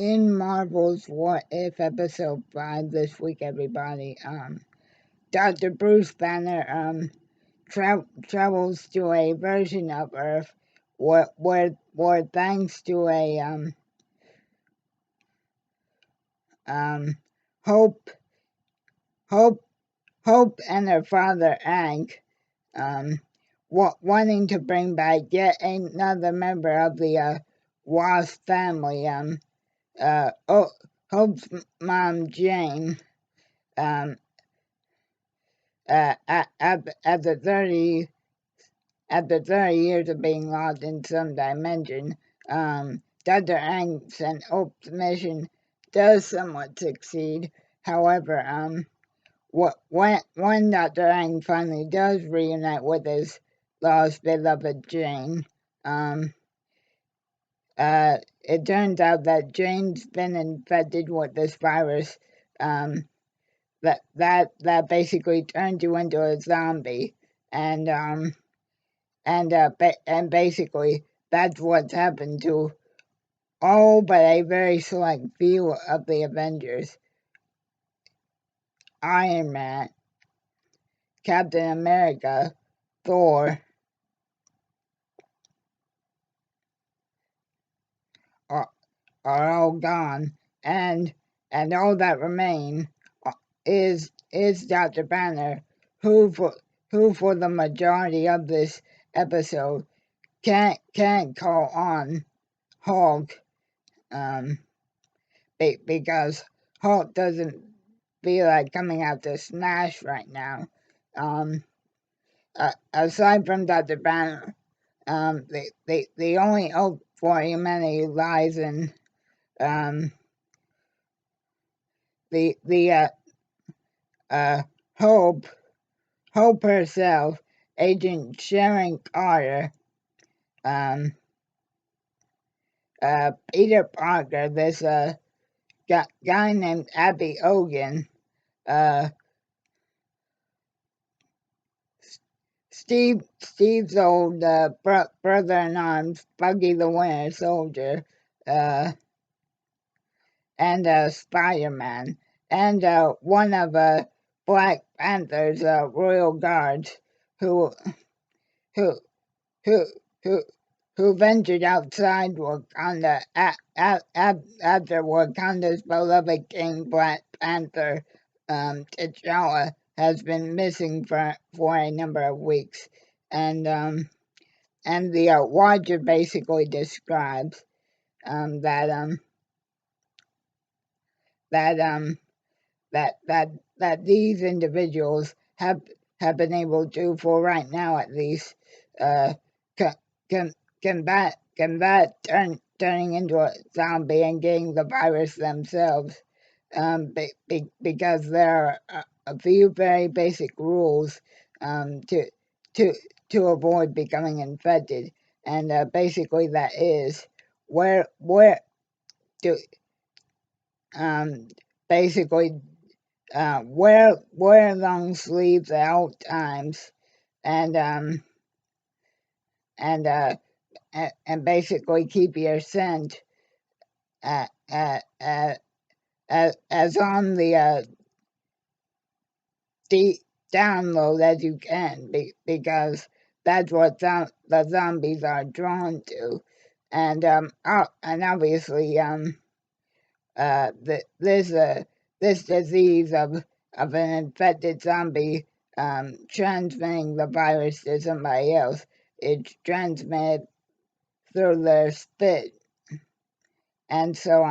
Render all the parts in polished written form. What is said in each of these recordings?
in Marvel's What If episode 5 this week, everybody, Dr. Bruce Banner travels to a version of Earth where thanks to a Hope Hope Hope and her father Hank wanting to bring back yet another member of the Wasp family. Hope's mom Jane, at the 30 years of being lost in some dimension, Dr. Hanks and Hope's mission does somewhat succeed. However, when Dr. Hank finally does reunite with his lost beloved Jane, it turns out that Jane's been infected with this virus that basically turns you into a zombie, and basically that's what's happened to all but a very select few of the Avengers. Iron Man, Captain America, Thor are all gone, and all that remain is Dr. Banner, who for the majority of this episode can't call on Hulk, because Hulk doesn't feel like coming out to smash right now. Aside from Dr. Banner, the only hope for humanity lies in the Hope herself, Agent Sharon Carter, Peter Parker, this guy named Abby Hogan, Steve's old brother-in-arms, Buggy the Winter Soldier, and Spider-Man, and one of Black Panther's royal guards who who who who who ventured outside Wakanda after Wakanda's beloved King Black Panther, T'Challa, has been missing for a number of weeks, and the Watcher basically describes that these individuals have been able to, for right now at least, combat turning into a zombie and getting the virus themselves, because there are a few very basic rules to avoid becoming infected, and basically that is where to basically wear long sleeves at all times, and basically keep your scent as on the download as you can, because that's what the zombies are drawn to, and obviously this disease of an infected zombie transmitting the virus to somebody else, it's transmitted through their spit, and so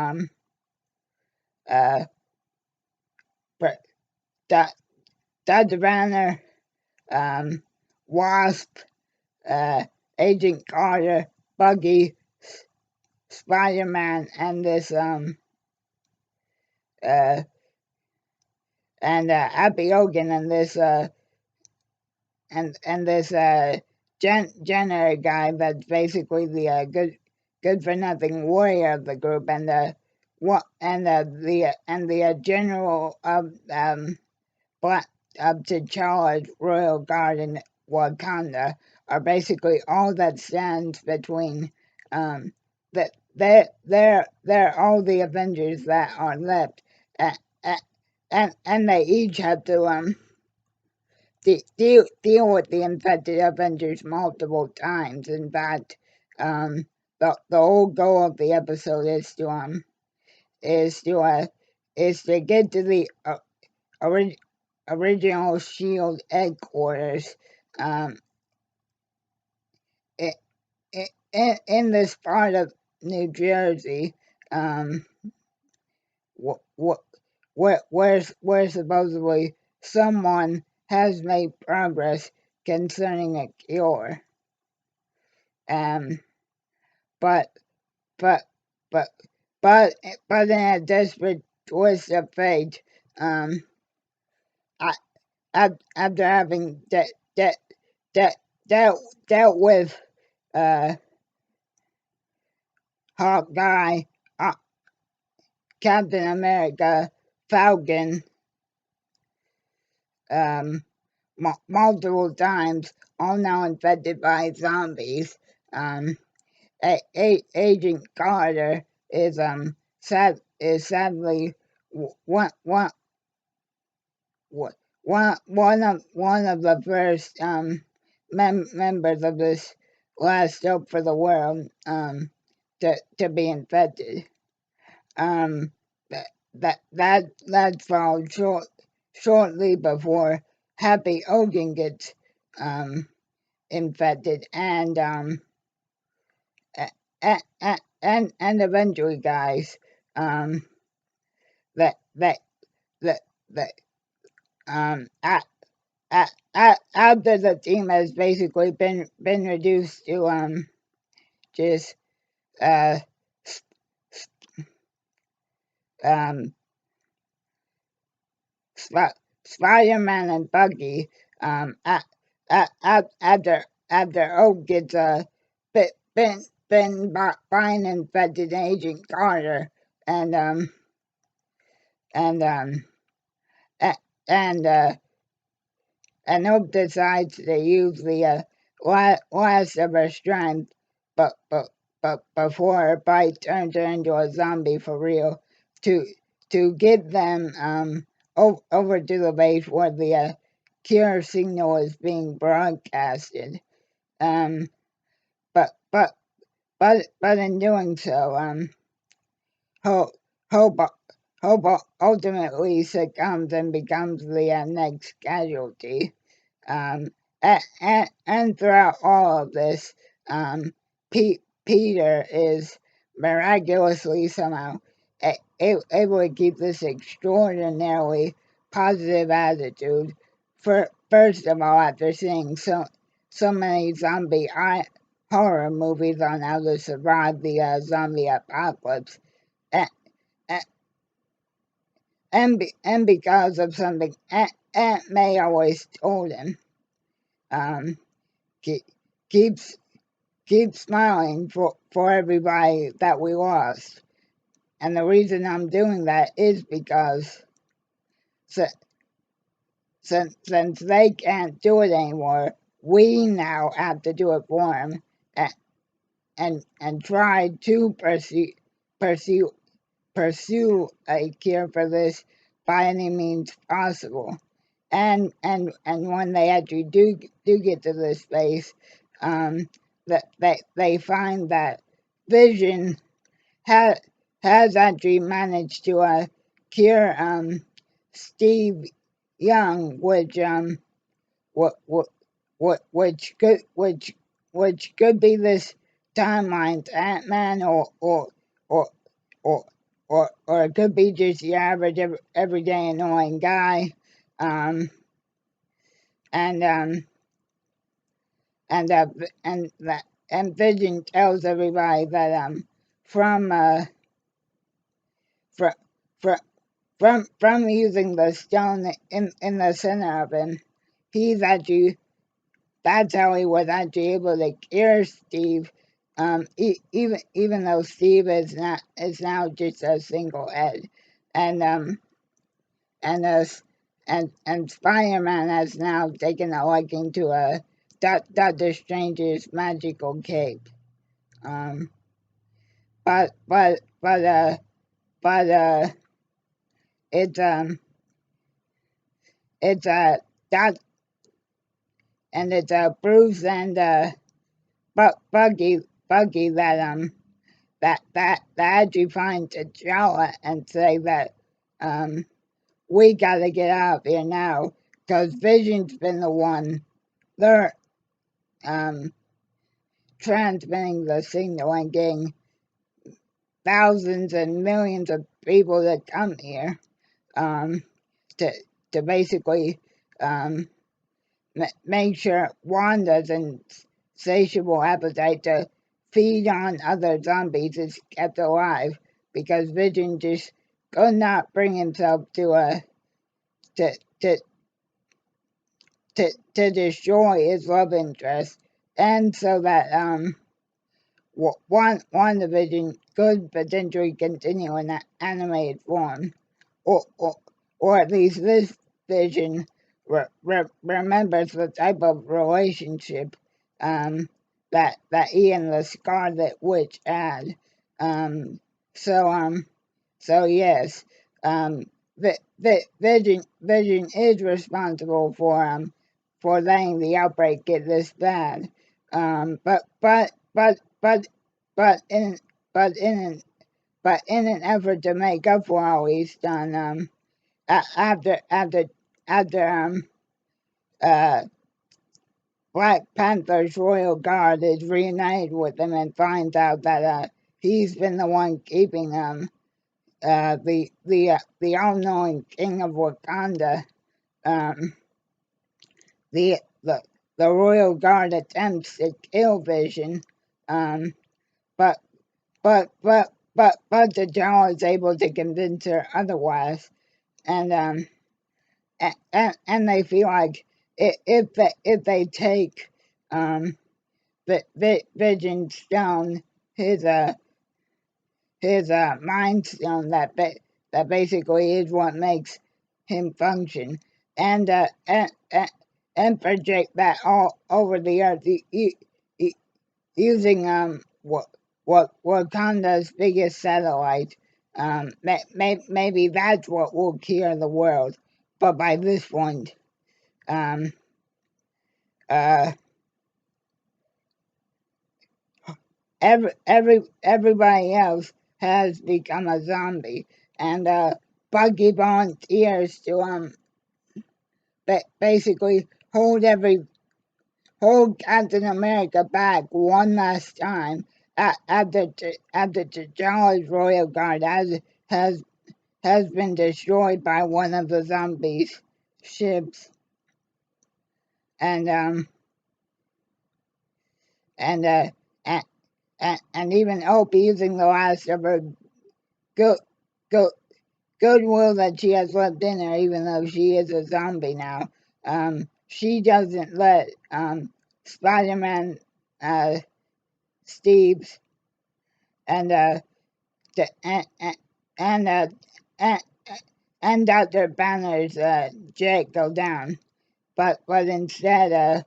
Dr. Banner, Wasp, Agent Carter, Buggy, Spider-Man, and this Happy Hogan, and this Jenner guy that's basically the good for nothing warrior of the group, and the general of T'Challa's royal guard in Wakanda, are basically all that stands between that they're all the Avengers that are left, and and they each have to deal with the infected Avengers multiple times. In fact, the whole goal of the episode is to uh, is to get to the original Shield headquarters, um, i in this part of New Jersey, um, wh- wh- where supposedly someone has made progress concerning a cure. Um, but but but but in a desperate twist of fate, um, I, after having de- dealt with uh, Hawkeye, uh, Captain America, Falcon, um, multiple times, all now infected by zombies. Um, Agent Carter is sadly one one one of the first members of this last hope for the world to be infected. Um, that followed shortly before Happy Hogan gets um, infected, and eventually, guys, um, that that that that at, after the team has basically been reduced to just uh um Spider-Man and Bucky after Oak gets been by an infected Agent Carter, and and um a- and Hope decides to use the last of her strength, but before her bite turns her into a zombie for real, to get them over to the base where the cure signal is being broadcasted. Um, but but in doing so, Hope Hope Hope ultimately succumbs and becomes the next casualty. Um, and throughout all of this, Peter is miraculously somehow able to keep this extraordinarily positive attitude. First of all, after seeing so many zombie horror movies on how to survive the zombie apocalypse, and, and because of something Aunt May always told him. Um, keep keeps keep smiling for everybody that we lost. And the reason I'm doing that is because since they can't do it anymore, we now have to do it for them, and try to pursue a cure for this by any means possible. And when they actually do get to this space, that they find that Vision has actually managed to cure Steve Young, what what which could be this timeline's Ant-Man, or or or it could be just the average everyday annoying guy. Um, and and that and Vision tells everybody that from from from from using the stone in the center of him, he's actually that's how he was actually able to cure Steve. Even though Steve is now just a single head, and and us and Spider-Man has now taken a liking to Doctor Strange's magical cape. Um, but it's it's Doc and it's Bruce and Buggy that actually find T'Challa and say that um we gotta get out of here now because Vision's been the one they're um transmitting the signal and getting thousands and millions of people to come here um to basically um make sure Wanda's insatiable appetite to feed on other zombies is kept alive because Vision just could not bring himself to to to destroy his love interest, and so that WandaVision could potentially continue in that animated form, or or, or at least this vision remembers the type of relationship that he and the Scarlet Witch had. Um, so so yes, Vision is responsible for letting the outbreak get this bad. But in but in an in an effort to make up for all he's done, after uh Black Panther's royal guard is reunited with him and finds out that he's been the one keeping the all-knowing king of Wakanda. Um, the the the royal guard attempts to kill Vision, um, but T'Challa is able to convince her otherwise, and they feel like if they take Vision Stone, his mind stone that basically is what makes him function, and and project that all over the earth using Wakanda's biggest satellite. Maybe that's what will cure the world. But by this point, um, uh, everybody else has become a zombie, and Bucky volunteers to basically hold Captain America back one last time after T'Challa's royal guard has has been destroyed by one of the zombies' ships, and and uh, and, and even Hope using the last of her good good goodwill that she has left in her, even though she is a zombie now. She doesn't let Spider-Man, uh, Steve's, and and and uh, and, and Dr. Banner's jet go down, but instead,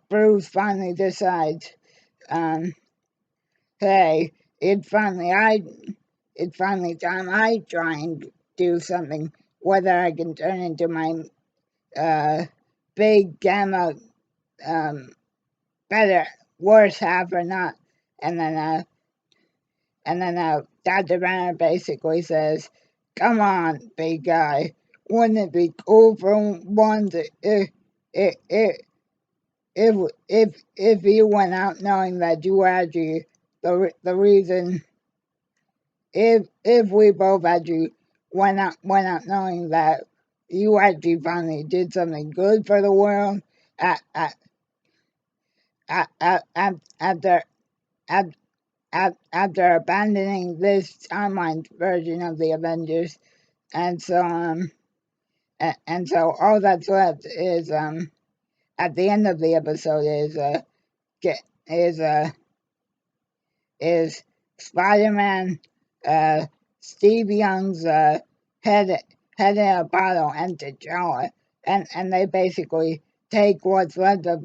Bruce finally decides, um, hey, it's finally time I try and do something, whether I can turn into my uh, big gamma um, better worse half or not. And then Dr. Banner basically says, "Come on, big guy, wouldn't it be cool for once if if you went out knowing that you were actually the reason if we both actually went out knowing that you actually finally did something good for the world at, at, after after abandoning this timeline version of the Avengers, and so and so all that's left is at the end of the episode get is is Spider-Man, Steve Young's head in a bottle, and T'Challa, and they basically take what's left of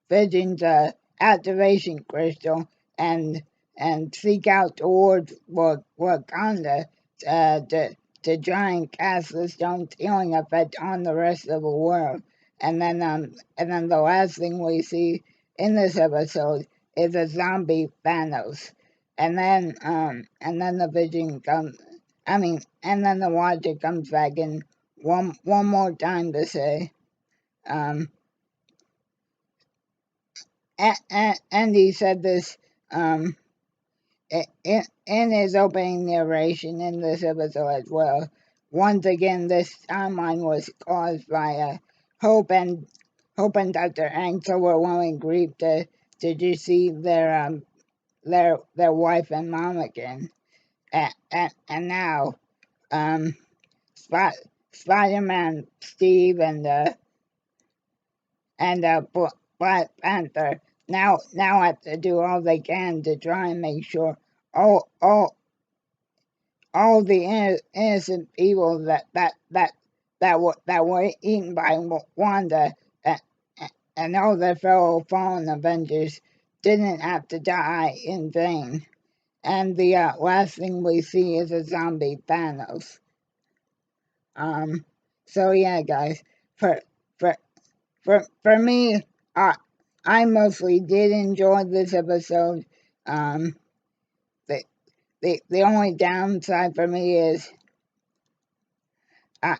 Vision's activation crystal and seek out towards Wakanda to try and cast the stone's healing effect on the rest of the world. And then the last thing we see in this episode is a zombie Thanos. And then the vision comes. I mean, and then the Watcher comes back in one more time to say, um, and he said this, um, in his opening narration in this episode as well. Once again, this timeline was caused by Hope and Dr. Angel were willing grief to deceive their wife and mom again. And now, um, Spot, Spider-Man Steve and Black Panther now have to do all they can to try and make sure all the innocent people that were eaten by Wanda and, and all their fellow fallen Avengers didn't have to die in vain. And the last thing we see is a zombie Thanos. Um, so yeah, guys, for for for me, I mostly did enjoy this episode. Um, the the only downside for me is I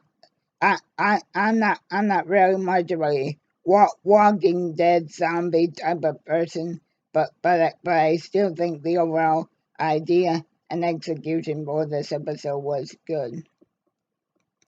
I'm not really much of a Walking Dead zombie type of person, but I still think the overall idea and execution for this episode was good.